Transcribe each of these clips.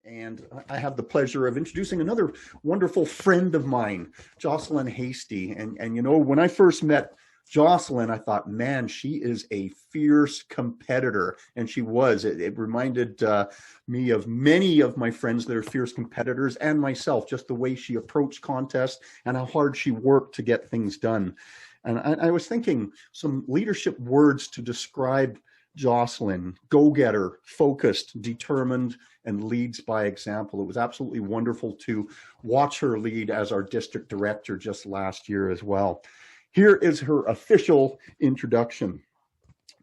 And I have the pleasure of introducing another wonderful friend of mine, Jocelyn Hastie. And you know, when I first met Jocelyn, I thought, man, she is a fierce competitor. And she was. It reminded me of many of my friends that are fierce competitors and myself, just the way she approached contests and how hard she worked to get things done. And I was thinking some leadership words to describe Jocelyn: go-getter, focused, determined, and leads by example. It was absolutely wonderful to watch her lead as our district director just last year as well. Here is her official introduction.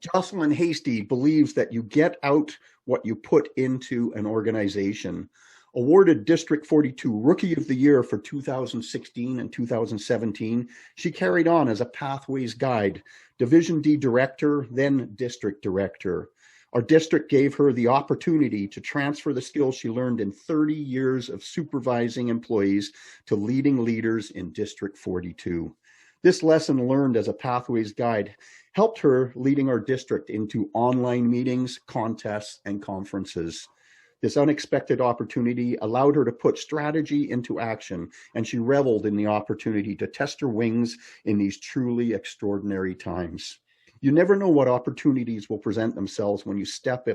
Jocelyn Hastie believes that you get out what you put into an organization. Awarded District 42 Rookie of the Year for 2016 and 2017, she carried on as a Pathways Guide, Division D Director, then District Director. Our district gave her the opportunity to transfer the skills she learned in 30 years of supervising employees to leading leaders in District 42. This lesson learned as a Pathways Guide helped her leading our district into online meetings, contests, and conferences. This unexpected opportunity allowed her to put strategy into action, and she reveled in the opportunity to test her wings in these truly extraordinary times. You never know what opportunities will present themselves when you step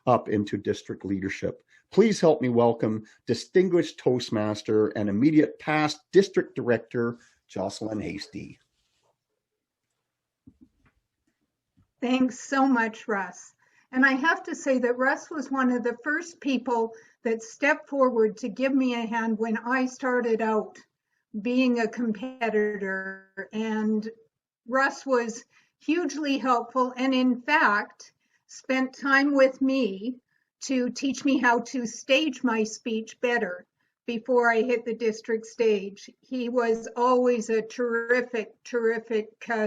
up into district leadership. Please help me welcome distinguished Toastmaster and immediate past District Director, Jocelyn Hastie. Thanks so much, Russ. And I have to say that Russ was one of the first people that stepped forward to give me a hand when I started out being a competitor. And Russ was hugely helpful and, in fact, spent time with me to teach me how to stage my speech better before I hit the district stage. He was always a terrific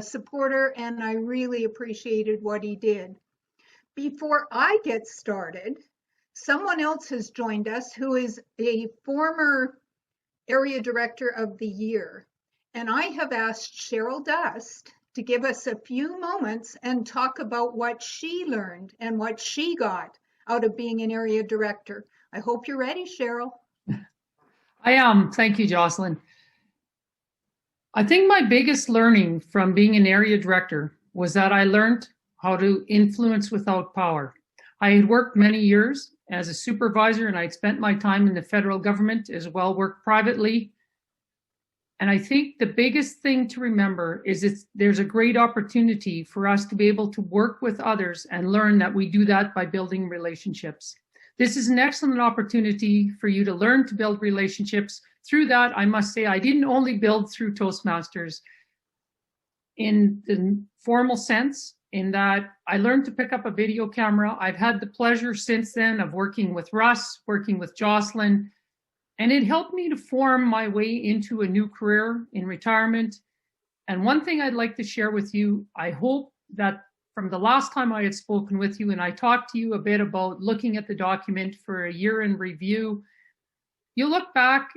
supporter, and I really appreciated what he did. Before I get started, someone else has joined us who is a former Area Director of the Year. And I have asked Cheryl Dust to give us a few moments and talk about what she learned and what she got out of being an Area Director. I hope you're ready, Cheryl. I am. Thank you, Jocelyn. I think my biggest learning from being an Area Director was that I learned how to influence without power. I had worked many years as a supervisor, and I'd spent my time in the federal government as well, worked privately. And I think the biggest thing to remember is there's a great opportunity for us to be able to work with others and learn that we do that by building relationships. This is an excellent opportunity for you to learn to build relationships. Through that, I must say, I didn't only build through Toastmasters in the formal sense, in that I learned to pick up a video camera. I've had the pleasure since then of working with Russ, working with Jocelyn, and it helped me to form my way into a new career in retirement. And one thing I'd like to share with you, I hope that from the last time I had spoken with you and I talked to you a bit about looking at the document for a year in review, you look back,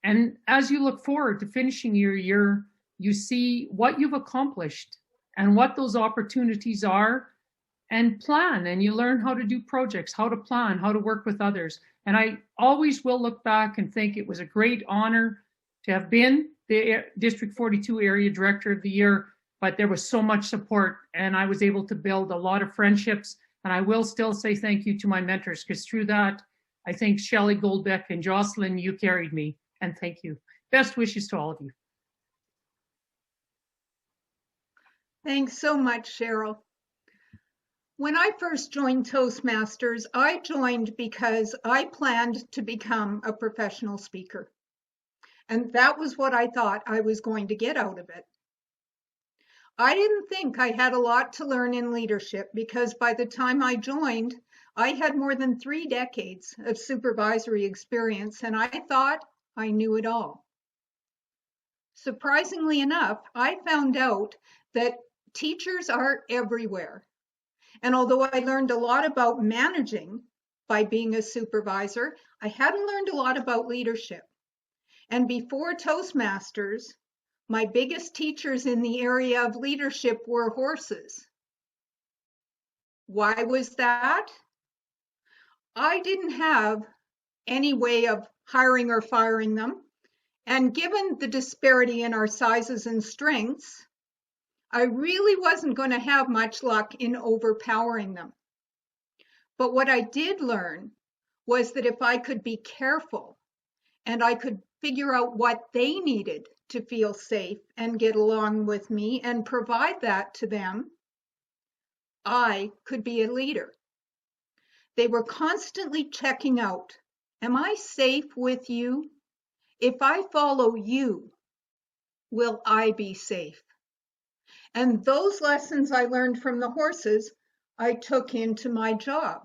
and as you look forward to finishing your year, you see what you've accomplished and what those opportunities are, and plan, and you learn how to do projects, how to plan, how to work with others. And I always will look back and think it was a great honor to have been the District 42 Area Director of the Year, but there was so much support, and I was able to build a lot of friendships. And I will still say thank you to my mentors, because through that, I think Shelley Goldbeck and Jocelyn, you carried me, and thank you. Best wishes to all of you. Thanks so much, Cheryl. When I first joined Toastmasters, I joined because I planned to become a professional speaker. And that was what I thought I was going to get out of it. I didn't think I had a lot to learn in leadership, because by the time I joined, I had more than 3 decades of supervisory experience, and I thought I knew it all. Surprisingly enough, I found out that teachers are everywhere. And although I learned a lot about managing by being a supervisor, I hadn't learned a lot about leadership. And before Toastmasters, my biggest teachers in the area of leadership were horses. Why was that? I didn't have any way of hiring or firing them. And given the disparity in our sizes and strengths, I really wasn't going to have much luck in overpowering them. But what I did learn was that if I could be careful and I could figure out what they needed to feel safe and get along with me and provide that to them, I could be a leader. They were constantly checking out, am I safe with you? If I follow you, will I be safe? And those lessons I learned from the horses, I took into my job.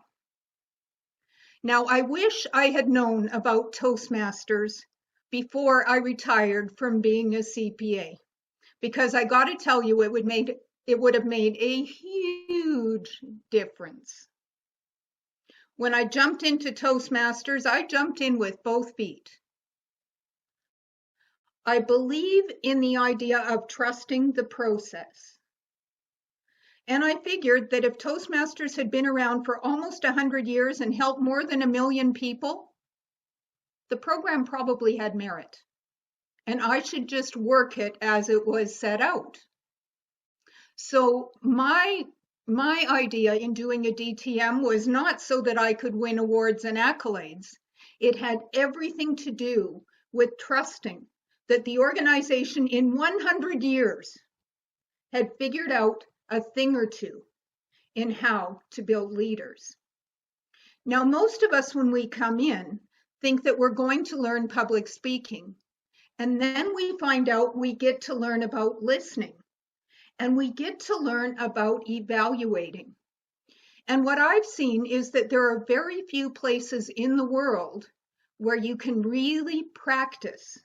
Now, I wish I had known about Toastmasters before I retired from being a CPA, because I got to tell you, it would have made a huge difference. When I jumped into Toastmasters, I jumped in with both feet. I believe in the idea of trusting the process. And I figured that if Toastmasters had been around for almost 100 years and helped more than 1 million people, the program probably had merit. And I should just work it as it was set out. So my idea in doing a DTM was not so that I could win awards and accolades. It had everything to do with trusting that the organization in 100 years had figured out a thing or two in how to build leaders. Now, most of us, when we come in, think that we're going to learn public speaking. And then we find out we get to learn about listening. And we get to learn about evaluating. And what I've seen is that there are very few places in the world where you can really practice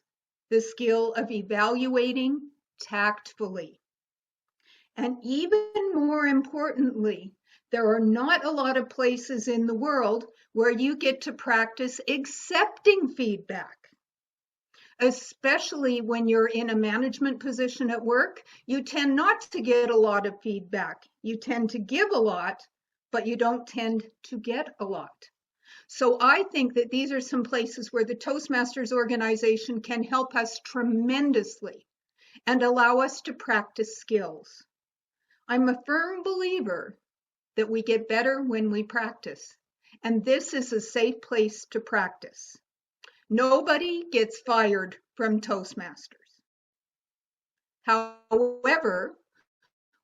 the skill of evaluating tactfully. And even more importantly, there are not a lot of places in the world where you get to practice accepting feedback. Especially when you're in a management position at work, you tend not to get a lot of feedback. You tend to give a lot, but you don't tend to get a lot. So I think that these are some places where the Toastmasters organization can help us tremendously and allow us to practice skills. I'm a firm believer that we get better when we practice, and this is a safe place to practice. Nobody gets fired from Toastmasters. However,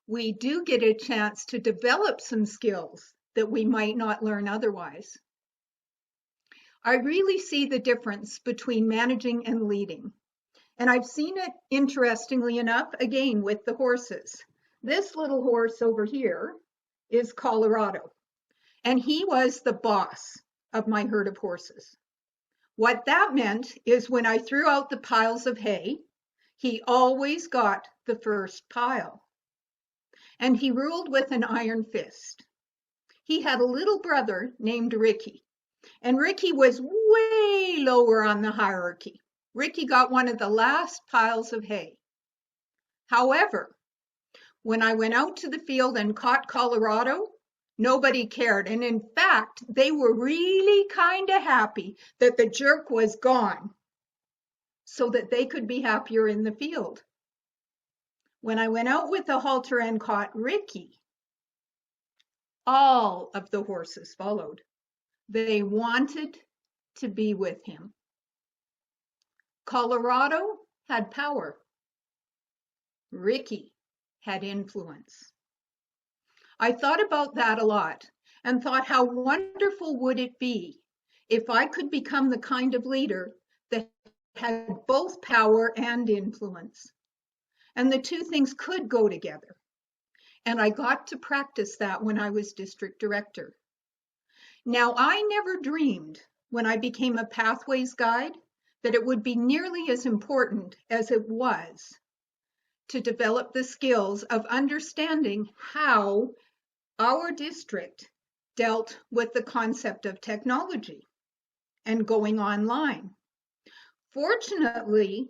we do get a chance to develop some skills that we might not learn otherwise. I really see the difference between managing and leading. And I've seen it, interestingly enough, again, with the horses. This little horse over here is Colorado, and he was the boss of my herd of horses. What that meant is when I threw out the piles of hay, he always got the first pile. And he ruled with an iron fist. He had a little brother named Ricky, and Ricky was way lower on the hierarchy. Ricky got one of the last piles of hay. However, when I went out to the field and caught Colorado, nobody cared. And in fact, they were really kind of happy that the jerk was gone so that they could be happier in the field. When I went out with the halter and caught Ricky, all of the horses followed. They wanted to be with him. Colorado had power. Ricky had influence. I thought about that a lot and thought, how wonderful would it be if I could become the kind of leader that had both power and influence? And the two things could go together. And I got to practice that when I was district director. Now, I never dreamed when I became a pathways guide that it would be nearly as important as it was to develop the skills of understanding how our district dealt with the concept of technology and going online. Fortunately,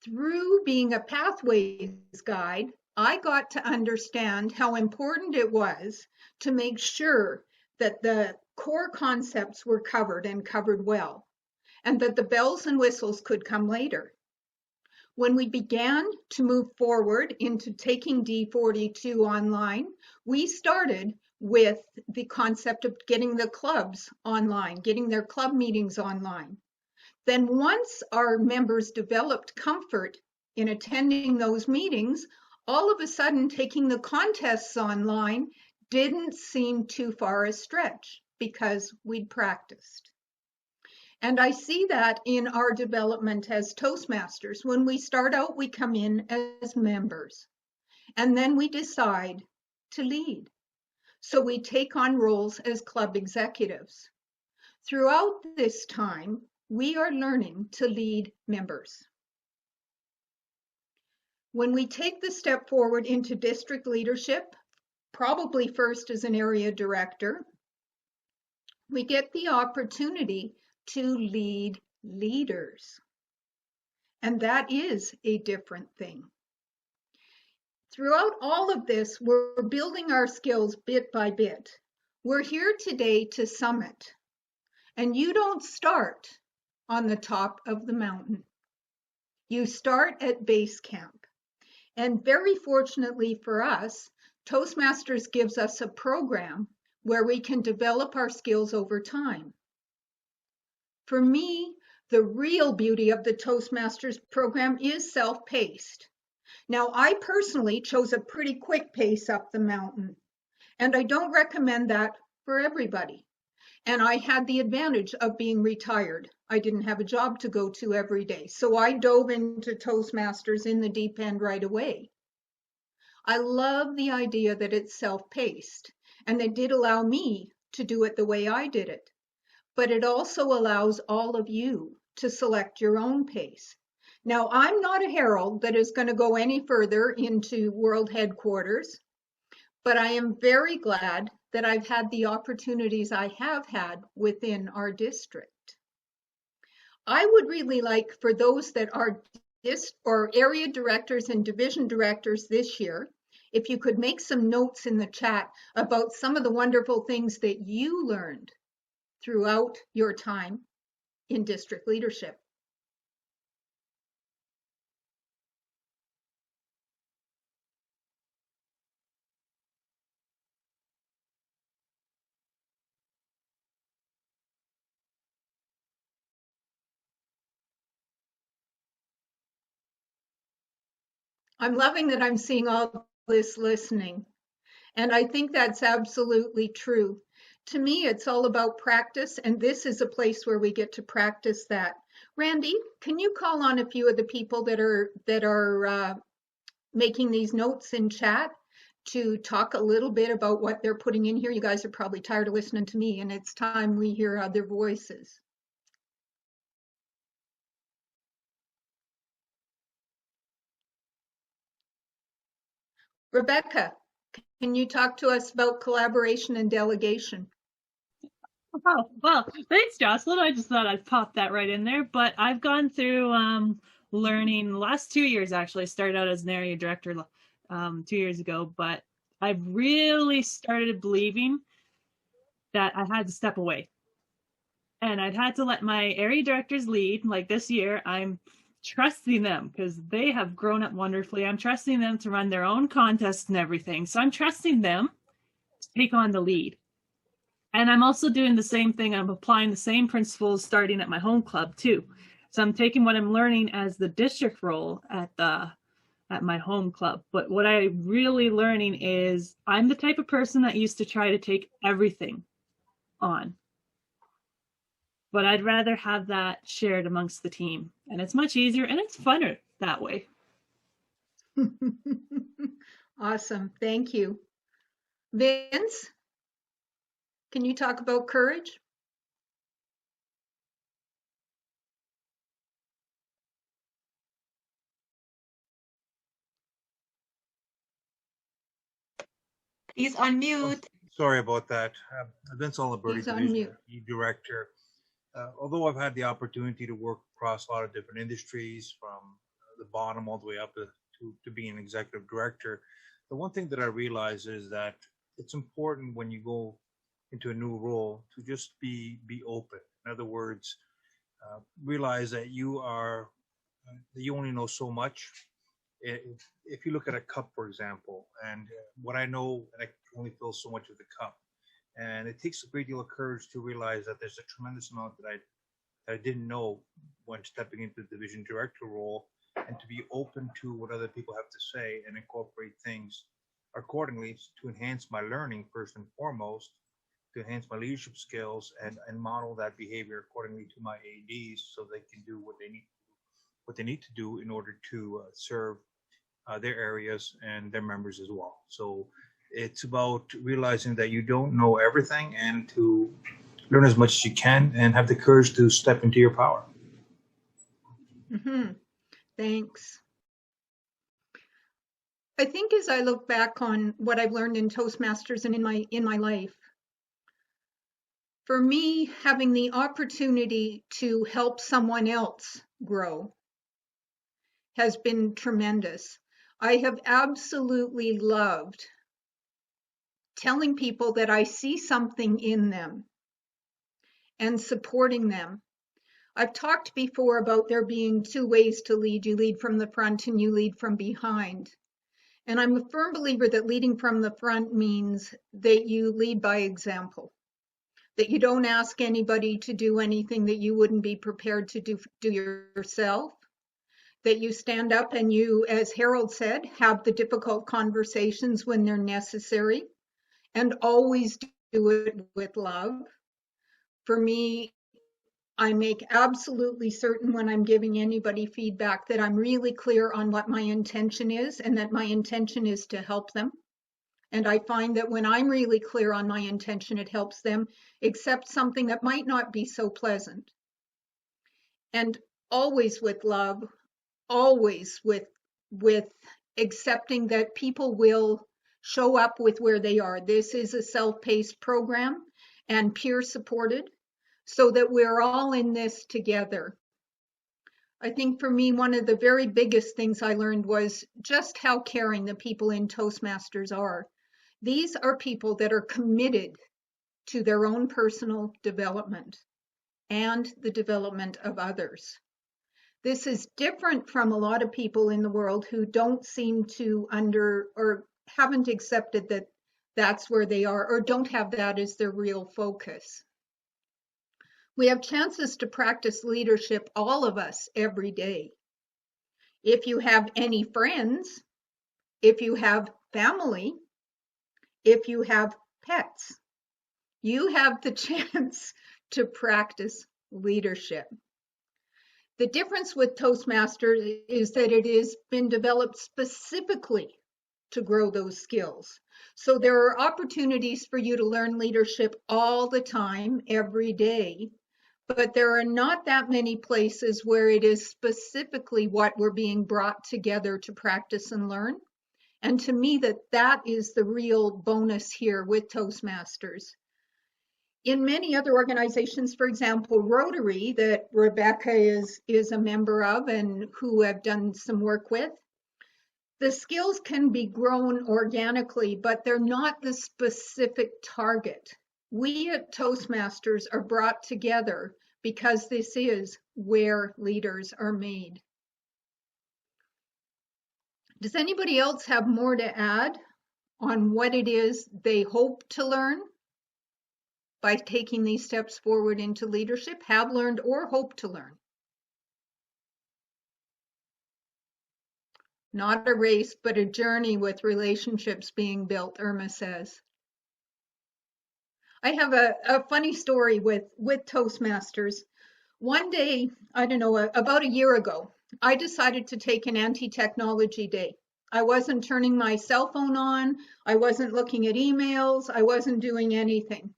through being a pathways guide, I got to understand how important it was to make sure that the core concepts were covered and covered well, and that the bells and whistles could come later. When we began to move forward into taking D42 online, we started with the concept of getting the clubs online, getting their club meetings online. Then once our members developed comfort in attending those meetings, all of a sudden taking the contests online didn't seem too far a stretch because we'd practiced. And I see that in our development as Toastmasters. When we start out, we come in as members, and then we decide to lead. So we take on roles as club executives. Throughout this time, we are learning to lead members. When we take the step forward into district leadership, probably first as an area director, we get the opportunity to lead leaders. And that is a different thing. Throughout all of this, we're building our skills bit by bit. We're here today to summit. And you don't start on the top of the mountain. You start at base camp. And very fortunately for us, Toastmasters gives us a program where we can develop our skills over time. For me, the real beauty of the Toastmasters program is self-paced. Now, I personally chose a pretty quick pace up the mountain, and I don't recommend that for everybody. And I had the advantage of being retired. I didn't have a job to go to every day, so I dove into Toastmasters in the deep end right away. I love the idea that it's self-paced, and it did allow me to do it the way I did it. But it also allows all of you to select your own pace. Now, I'm not a herald that is going to go any further into world headquarters, but I am very glad that I've had the opportunities I have had within our district. I would really like for those that are area directors and division directors this year, if you could make some notes in the chat about some of the wonderful things that you learned throughout your time in district leadership. I'm loving that I'm seeing all this listening, and I think that's absolutely true. To me, it's all about practice, and this is a place where we get to practice that. Randy, can you call on a few of the people that are making these notes in chat to talk a little bit about what they're putting in here? You guys are probably tired of listening to me, and it's time we hear other voices. Rebecca, can you talk to us about collaboration and delegation? Oh, well, thanks, Jocelyn. I just thought I'd pop that right in there. But I've gone through learning the last 2 years, actually. I started out as an area director 2 years ago, but I've really started believing that I had to step away. And I'd had to let my area directors lead. Like this year, I'm trusting them because they have grown up wonderfully. I'm trusting them to run their own contests and everything. So I'm trusting them to take on the lead. And I'm also doing the same thing. I'm applying the same principles starting at my home club too. So I'm taking what I'm learning as the district role at my home club. But what I'm really learning is I'm the type of person that used to try to take everything on. But I'd rather have that shared amongst the team. And it's much easier and it's funner that way. Awesome. Thank you. Vince, can you talk about courage? He's on mute. Sorry about that. Vince Oliverti, He's on Division mute. Director. Although I've had the opportunity to work across a lot of different industries, from the bottom all the way up to being an executive director, the one thing that I realize is that it's important when you go into a new role, to just be open. In other words, realize that you only know so much. If you look at a cup, for example, and what I know, I can only fill so much of the cup. And it takes a great deal of courage to realize that there's a tremendous amount that I didn't know when stepping into the division director role, and to be open to what other people have to say and incorporate things accordingly to enhance my learning first and foremost, to enhance my leadership skills, and model that behavior accordingly to my ADs so they can do what they need to do in order to serve their areas and their members as well. So it's about realizing that you don't know everything, and to learn as much as you can and have the courage to step into your power. Mm-hmm. Thanks. I think as I look back on what I've learned in Toastmasters and in my life, for me, having the opportunity to help someone else grow has been tremendous. I have absolutely loved telling people that I see something in them and supporting them. I've talked before about there being two ways to lead. You lead from the front and you lead from behind. And I'm a firm believer that leading from the front means that you lead by example, that you don't ask anybody to do anything that you wouldn't be prepared to do yourself, that you stand up and you, as Harold said, have the difficult conversations when they're necessary, and always do it with love. For me, I make absolutely certain when I'm giving anybody feedback that I'm really clear on what my intention is, and that my intention is to help them. And I find that when I'm really clear on my intention, it helps them accept something that might not be so pleasant. And always with love, always with accepting that people will show up with where they are. This is a self-paced program and peer supported, so that we're all in this together. I think for me, one of the very biggest things I learned was just how caring the people in Toastmasters are. These are people that are committed to their own personal development and the development of others. This is different from a lot of people in the world who don't seem to or haven't accepted that that's where they are, or don't have that as their real focus. We have chances to practice leadership, all of us, every day. If you have any friends, if you have family, if you have pets, you have the chance to practice leadership. The difference with Toastmasters is that it has been developed specifically to grow those skills. So there are opportunities for you to learn leadership all the time, every day, but there are not that many places where it is specifically what we're being brought together to practice and learn. And to me, that is the real bonus here with Toastmasters. In many other organizations, for example, Rotary, that Rebecca is a member of and who I've done some work with, the skills can be grown organically, but they're not the specific target. We at Toastmasters are brought together because this is where leaders are made. Does anybody else have more to add on what it is they hope to learn by taking these steps forward into leadership, have learned or hope to learn? Not a race, but a journey with relationships being built, Irma says. I have a funny story with Toastmasters. One day, I don't know, about a year ago, I decided to take an anti-technology day. I wasn't turning my cell phone on. I wasn't looking at emails. I wasn't doing anything.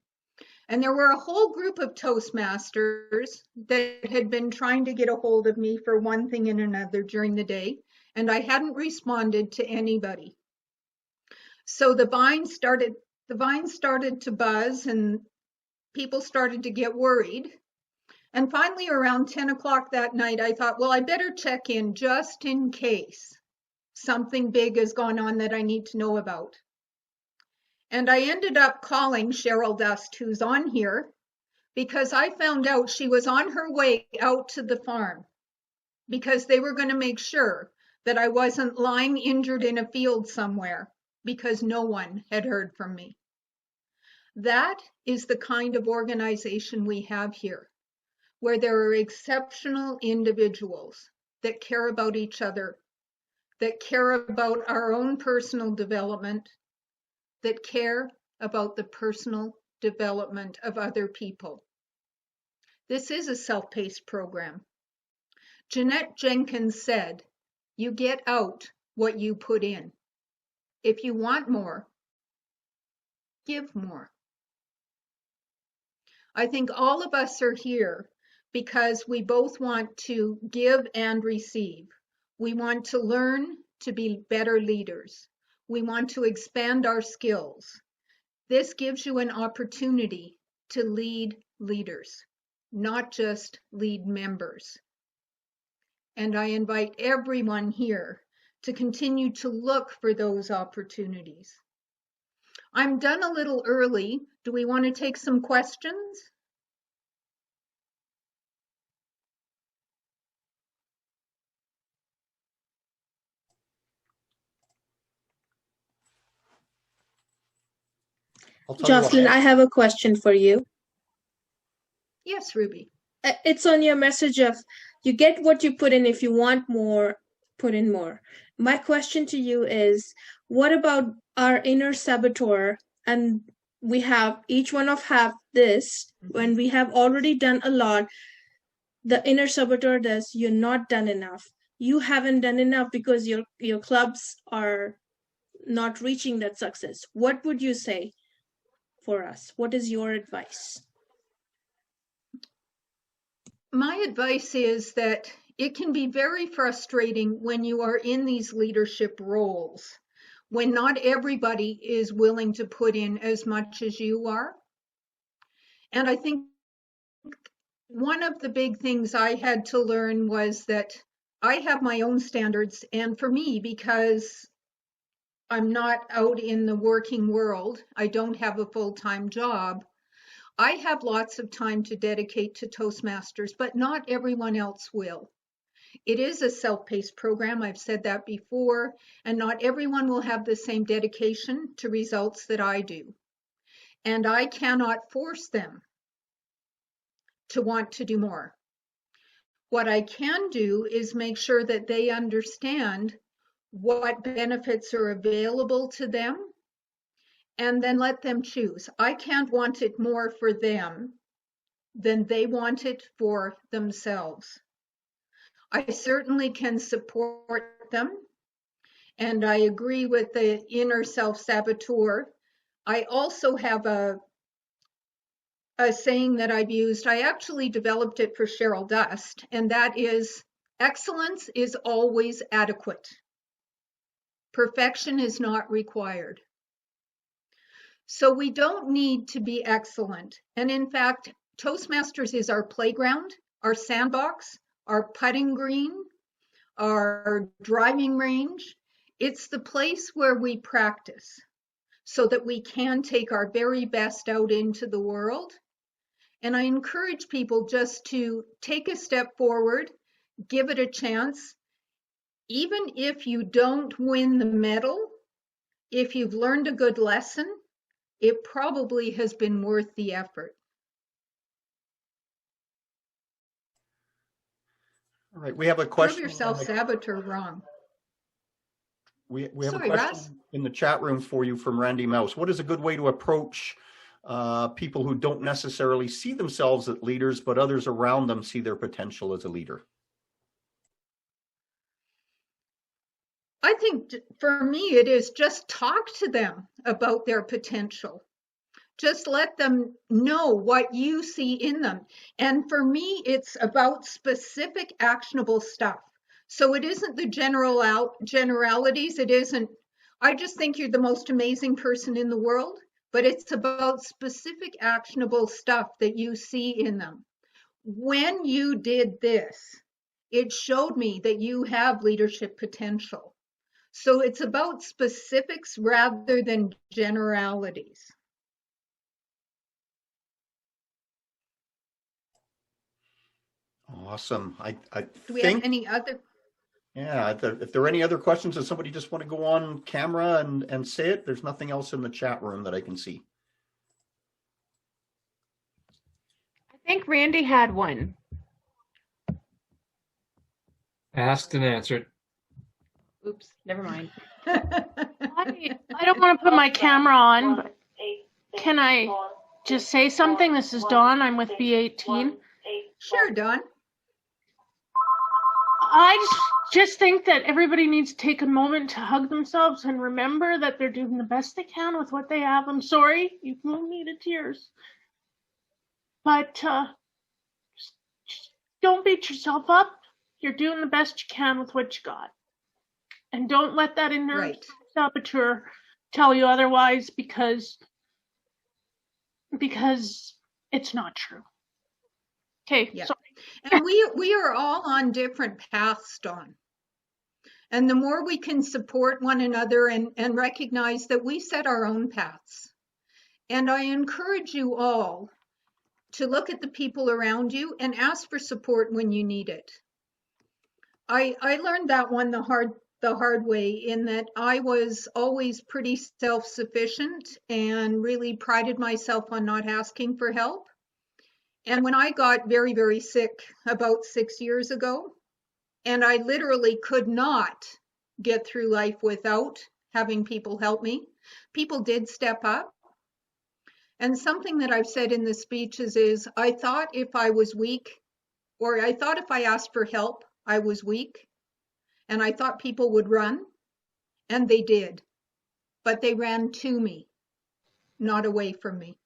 And there were a whole group of Toastmasters that had been trying to get a hold of me for one thing and another during the day, and I hadn't responded to anybody. So the vine started to buzz and people started to get worried. And finally, around 10 o'clock that night, I thought, well, I better check in just in case something big has gone on that I need to know about. And I ended up calling Cheryl Dust, who's on here, because I found out she was on her way out to the farm because they were going to make sure that I wasn't lying injured in a field somewhere because no one had heard from me. That is the kind of organization we have here, where there are exceptional individuals that care about each other, that care about our own personal development, that care about the personal development of other people. This is a self-paced program. Jeanette Jenkins said, "You get out what you put in. If you want more, give more." I think all of us are here because we both want to give and receive. We want to learn to be better leaders. We want to expand our skills. This gives you an opportunity to lead leaders, not just lead members. And I invite everyone here to continue to look for those opportunities. I'm done a little early. Do we want to take some questions? Jocelyn, I have a question for you. Yes, Ruby. It's on your message of you get what you put in. If you want more, put in more. My question to you is, what about our inner saboteur? And we have, each one of have this, when we have already done a lot, the inner saboteur does, you're not done enough. You haven't done enough because your clubs are not reaching that success. What would you say for us? What is your advice? My advice is that it can be very frustrating when you are in these leadership roles, when not everybody is willing to put in as much as you are. And I think one of the big things I had to learn was that I have my own standards. And for me, because I'm not out in the working world, I don't have a full-time job, I have lots of time to dedicate to Toastmasters, but not everyone else will. It is a self-paced program, I've said that before, and not everyone will have the same dedication to results that I do. And I cannot force them to want to do more. What I can do is make sure that they understand what benefits are available to them, and then let them choose. I can't want it more for them than they want it for themselves. I certainly can support them, and I agree with the inner self-saboteur. I also have a saying that I've used. I actually developed it for Cheryl Dust, and that is, excellence is always adequate. Perfection is not required. So we don't need to be excellent. And in fact, Toastmasters is our playground, our sandbox, our putting green, our driving range. It's the place where we practice so that we can take our very best out into the world. And I encourage people just to take a step forward, give it a chance. Even if you don't win the medal, if you've learned a good lesson, it probably has been worth the effort. All right, we have a question. Prove yourself saboteur wrong. We have a question in the chat room for you from Randy Mouse. What is a good way to approach people who don't necessarily see themselves as leaders, but others around them see their potential as a leader? I think for me, it is just talk to them about their potential. Just let them know what you see in them. And for me, it's about specific actionable stuff. So it isn't the generalities. It isn't, I just think you're the most amazing person in the world, but it's about specific actionable stuff that you see in them. When you did this, it showed me that you have leadership potential. So it's about specifics rather than generalities. Awesome. I Do we think, have any other? yeah, if there are any other questions, does somebody just want to go on camera and say it? There's nothing else in the chat room that I can see. I think Randy had one. Asked and answered. Oops, never mind. I don't want to put my camera on, but can I just say something? This is Dawn. I'm with B18. Sure, Dawn. I just think that everybody needs to take a moment to hug themselves and remember that they're doing the best they can with what they have. I'm sorry, you've moved me to tears. But just don't beat yourself up. You're doing the best you can with what you got. And don't let that inner saboteur tell you otherwise, because it's not true. Okay. Yeah. Sorry. And we are all on different paths, Dawn. And the more we can support one another and recognize that we set our own paths. And I encourage you all to look at the people around you and ask for support when you need it. I learned that one the hard way, in that I was always pretty self-sufficient and really prided myself on not asking for help. And when I got very, very sick about 6 years ago, and I literally could not get through life without having people help me, people did step up. And something that I've said in the speeches is, I thought if I was weak, or I thought if I asked for help, I was weak. And I thought people would run, and they did. But they ran to me, not away from me.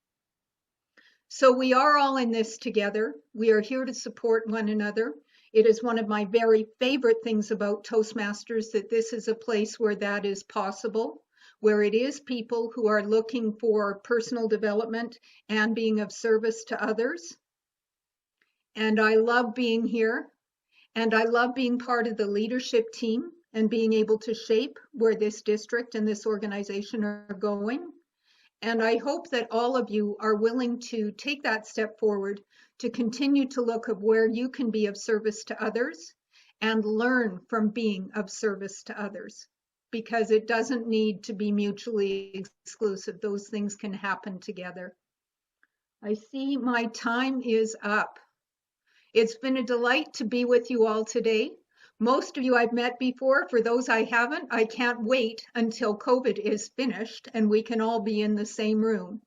So we are all in this together. We are here to support one another. It is one of my very favorite things about Toastmasters, that this is a place where that is possible, where it is people who are looking for personal development and being of service to others. And I love being here, and I love being part of the leadership team and being able to shape where this district and this organization are going. And I hope that all of you are willing to take that step forward to continue to look at where you can be of service to others and learn from being of service to others, because it doesn't need to be mutually exclusive. Those things can happen together. I see my time is up. It's been a delight to be with you all today. Most of you I've met before. For those I haven't, I can't wait until COVID is finished and we can all be in the same room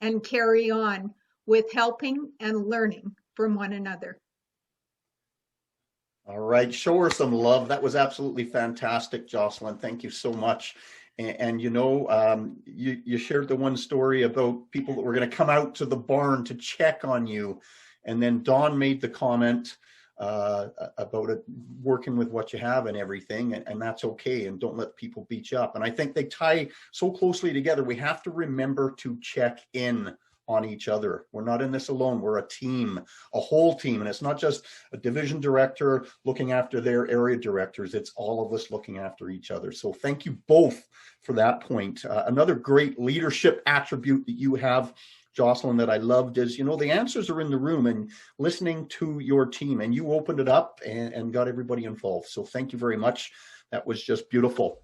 and carry on with helping and learning from one another. All right, show her some love. That was absolutely fantastic, Jocelyn. Thank you so much. And you know, you shared the one story about people that were going to come out to the barn to check on you. And then Dawn made the comment about it, working with what you have and everything, and that's okay, and don't let people beat you up. And I think they tie so closely together. We have to remember to check in on each other. We're not in this alone. We're a team, a whole team, and it's not just a division director looking after their area directors. It's all of us looking after each other. So thank you both for that point. Another great leadership attribute that you have, Jocelyn, that I loved is, you know, the answers are in the room and listening to your team, and you opened it up and got everybody involved. So thank you very much. That was just beautiful.